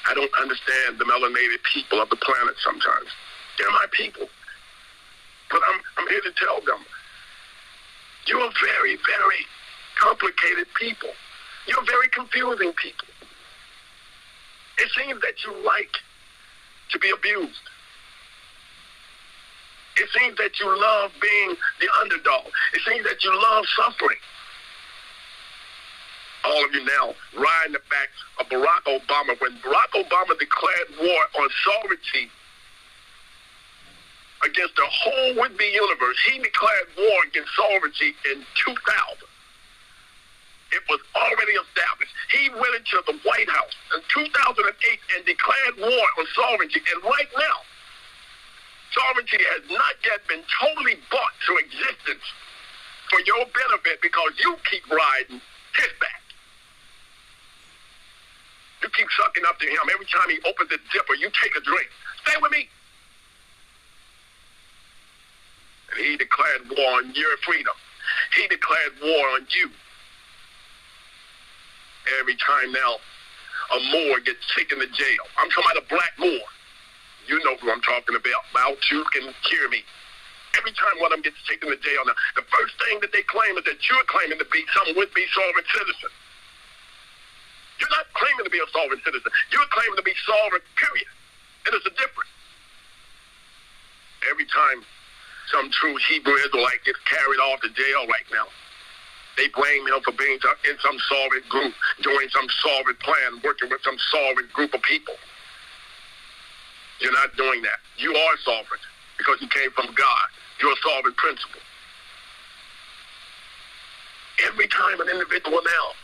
I don't understand the melanated people of the planet sometimes. They're my people. But I'm here to tell them, you're very, very complicated people. You're very confusing people. It seems that you like to be abused. It seems that you love being the underdog. It seems that you love suffering. All of you now riding the back of Barack Obama. When Barack Obama declared war on sovereignty against the whole would-be universe, he declared war against sovereignty in 2000. It was already established. He went into the White House in 2008 and declared war on sovereignty. And right now, sovereignty has not yet been totally brought to existence for your benefit because you keep riding his back. You keep sucking up to him. Every time he opens the zipper, you take a drink. Stay with me. And he declared war on your freedom. He declared war on you. Every time now, a Moor gets taken to jail. I'm talking about a black Moor. You know who I'm talking about. About you can hear me. Every time one of them gets taken to jail now, the first thing that they claim is that you're claiming to be some would-be sovereign citizen. You're not claiming to be a sovereign citizen. You're claiming to be sovereign, period. And there's a difference. Every time some true Hebrew Israelite gets carried off to jail right now, they blame him for being in some sovereign group, doing some sovereign plan, working with some sovereign group of people. You're not doing that. You are sovereign because you came from God. You're a sovereign principle. Every time an individual now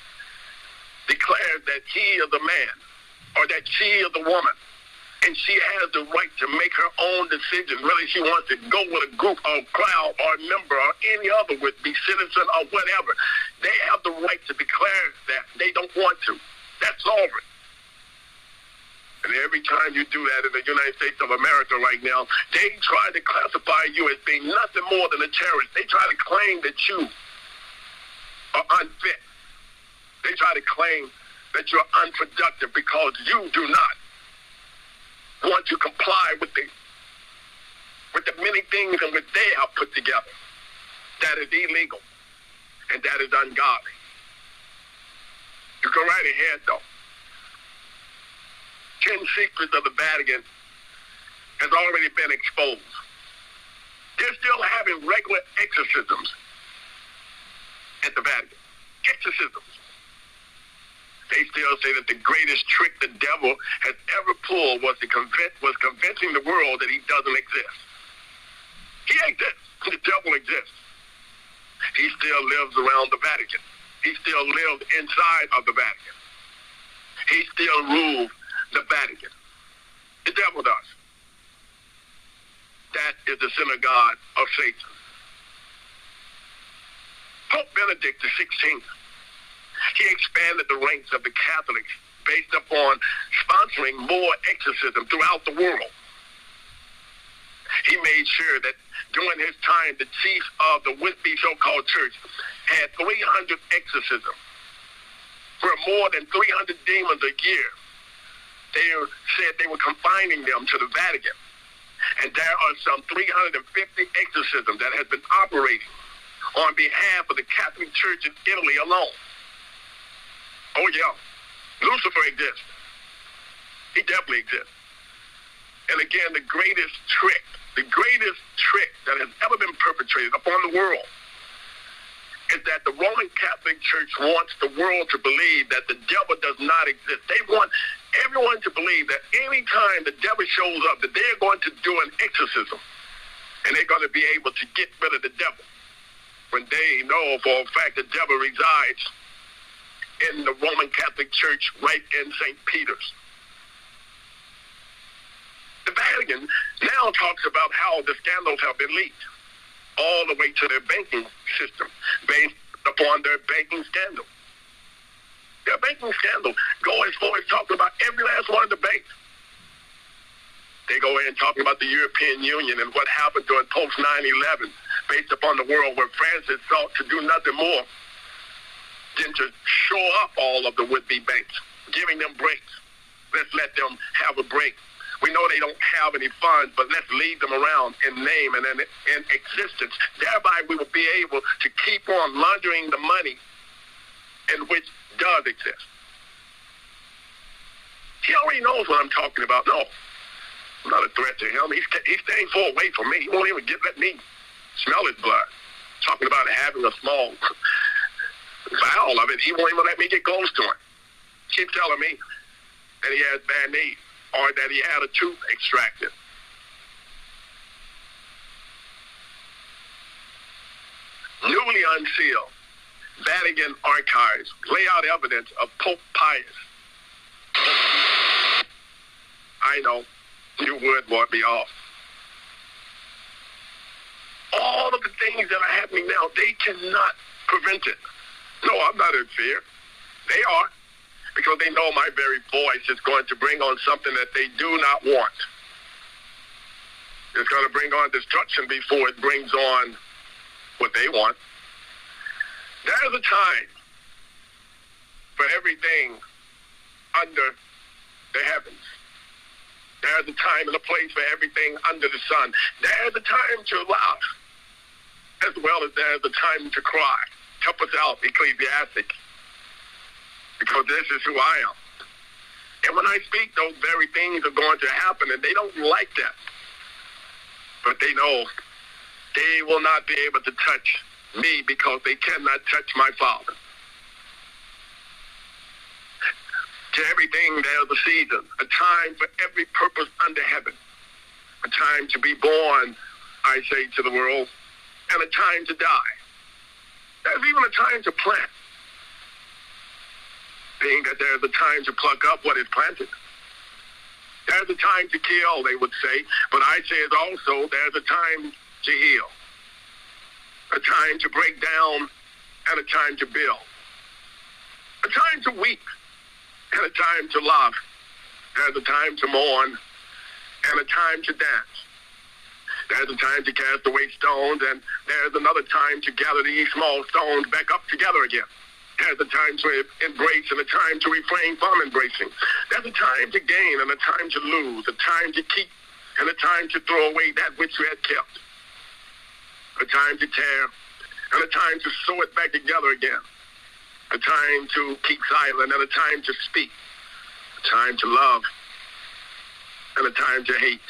declares that he is a man or that she is a woman and she has the right to make her own decision, whether she wants to go with a group or a crowd or a member or any other would-be citizen or whatever, they have the right to declare that they don't want to. That's sovereign. And every time you do that in the United States of America right now, they try to classify you as being nothing more than a terrorist. They try to claim that you are unfit. They try to claim that you're unproductive because you do not want to comply with the many things in which they have put together. That is illegal and that is ungodly. You go right ahead, though. 10 secrets of the Vatican has already been exposed. They're still having regular exorcisms at the Vatican. Exorcisms. They still say that the greatest trick the devil has ever pulled was convincing the world that he doesn't exist. He exists. The devil exists. He still lives around the Vatican. He still lives inside of the Vatican. He still rules the Vatican. The devil does. That is the synagogue of Satan. Pope Benedict XVI, he expanded the ranks of the Catholics based upon sponsoring more exorcism throughout the world. He made sure that during his time, the chief of the would-be so-called church had 300 exorcisms, where more than 300 demons a year. They said they were confining them to the Vatican. And there are some 350 exorcisms that have been operating on behalf of the Catholic Church in Italy alone. Oh, yeah. Lucifer exists. He definitely exists. And again, the greatest trick that has ever been perpetrated upon the world is that the Roman Catholic Church wants the world to believe that the devil does not exist. They want everyone to believe that any time the devil shows up, that they're going to do an exorcism and they're going to be able to get rid of the devil. When they know for a fact the devil resides in the Roman Catholic Church right in St. Peter's. The Vatican now talks about how the scandals have been leaked all the way to their banking system based upon their banking scandal. Their banking scandal go as far as talking about every last one of the banks. They go in talking about the European Union and what happened during post 9/11 based upon the world where Francis sought to do nothing more than to shore up all of the would-be banks, giving them breaks. Let's let them have a break. We know they don't have any funds, but let's leave them around in name and in existence. Thereby, we will be able to keep on laundering the money in which does exist. He already knows what I'm talking about. No, I'm not a threat to him. He's staying far away from me. He won't even let me smell his blood. Talking about having a small vial of it, he won't even let me get close to him. Keep telling me that he has bad knees or that he had a tooth extracted. Newly unsealed Vatican archives lay out evidence of Pope Pius. I know, you would want me off. All of the things that are happening now, they cannot prevent it. No, I'm not in fear. They are, because they know my very voice is going to bring on something that they do not want. It's going to bring on destruction before it brings on what they want. There's a time for everything under the heavens. There's a time and a place for everything under the sun. There's a time to laugh, as well as there's a time to cry. Help us out, Ecclesiastic, because this is who I am. And when I speak, those very things are going to happen, and they don't like that. But they know they will not be able to touch me because they cannot touch my Father. To everything there's a season, a time for every purpose under heaven, a time to be born, I say to the world, and a time to die. There's even a time to plant, being that there's a time to pluck up what is planted. There's a time to kill, they would say, but I say it also, there's a time to heal, a time to break down, and a time to build, a time to weep, and a time to laugh. There's a time to mourn, and a time to dance. There's a time to cast away stones, and there's another time to gather these small stones back up together again. There's a time to embrace and a time to refrain from embracing. There's a time to gain and a time to lose, a time to keep and a time to throw away that which you had kept, a time to tear and a time to sew it back together again, a time to keep silent and a time to speak, a time to love and a time to hate.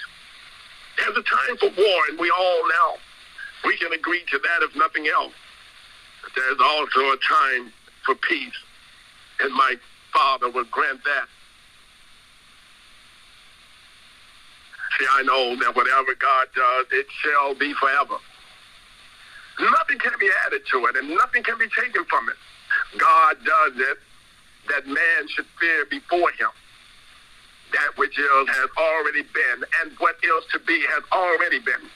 There's a time for war, and we all now, we can agree to that if nothing else. But there's also a time for peace, and my Father will grant that. See, I know that whatever God does, it shall be forever. Nothing can be added to it, and nothing can be taken from it. God does it that man should fear before him. That which is has already been, and what is to be has already been.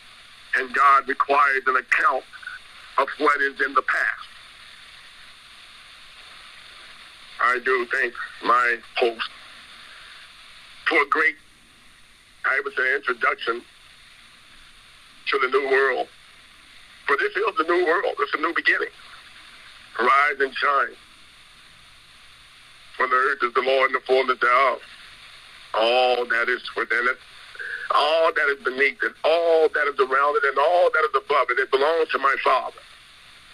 And God requires an account of what is in the past. I do thank my host for a great, I would say, introduction to the new world. For this is the new world. It's a new beginning. Rise and shine. For the earth is the Lord and the fullness thereof. All that is within it, all that is beneath it, all that is around it, and all that is above it, it belongs to my Father.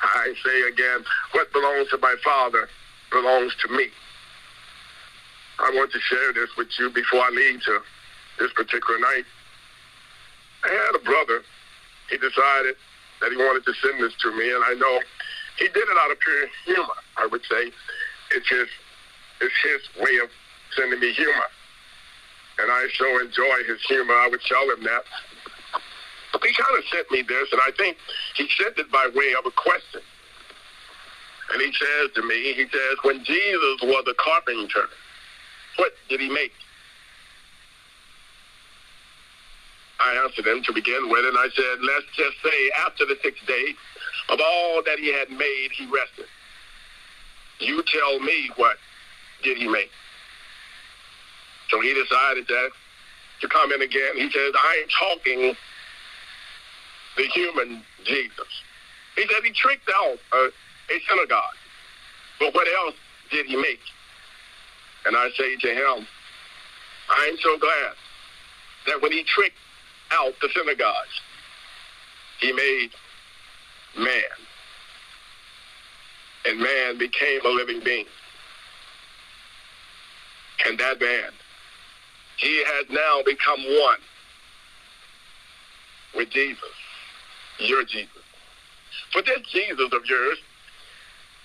I say again, what belongs to my Father belongs to me. I want to share this with you before I leave to this particular night. I had a brother. He decided that he wanted to send this to me, and I know he did it out of pure humor, I would say. It's his way of sending me humor. And I so enjoy his humor, I would tell him that. He kind of sent me this, and I think he sent it by way of a question. And he says to me, he says, when Jesus was a carpenter, what did he make? I answered him to begin with, and I said, let's just say after the 6th day, of all that he had made, he rested. You tell me, what did he make? So he decided to come in again. He says, I ain't talking the human Jesus. He said he tricked out a synagogue. But what else did he make? And I say to him, I'm so glad that when he tricked out the synagogues, he made man. And man became a living being. And that man, he has now become one with Jesus, your Jesus. For this Jesus of yours,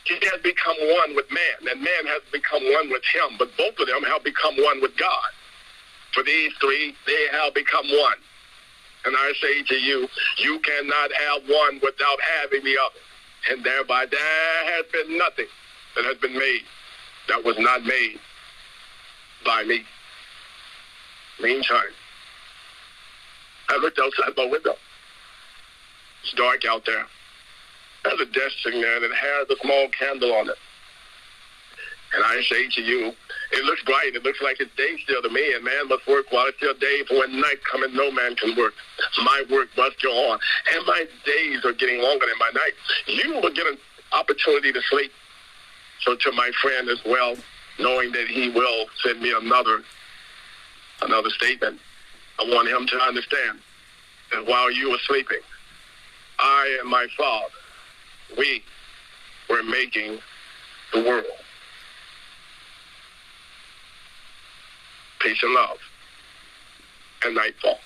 he has become one with man, and man has become one with him, but both of them have become one with God. For these three, they have become one. And I say to you, you cannot have one without having the other. And thereby there has been nothing that has been made that was not made by me. Meantime, I looked outside my window. It's dark out there. There's a desk sitting there that has a small candle on it. And I say to you, it looks bright. It looks like it's day still to me, and man must work while it's still day, for when night cometh, no man can work. My work must go on, and my days are getting longer than my night. You will get an opportunity to sleep. So to my friend as well, knowing that he will send me another statement, I want him to understand that while you were sleeping, I and my Father, we were making the world. Peace and love, and nightfall.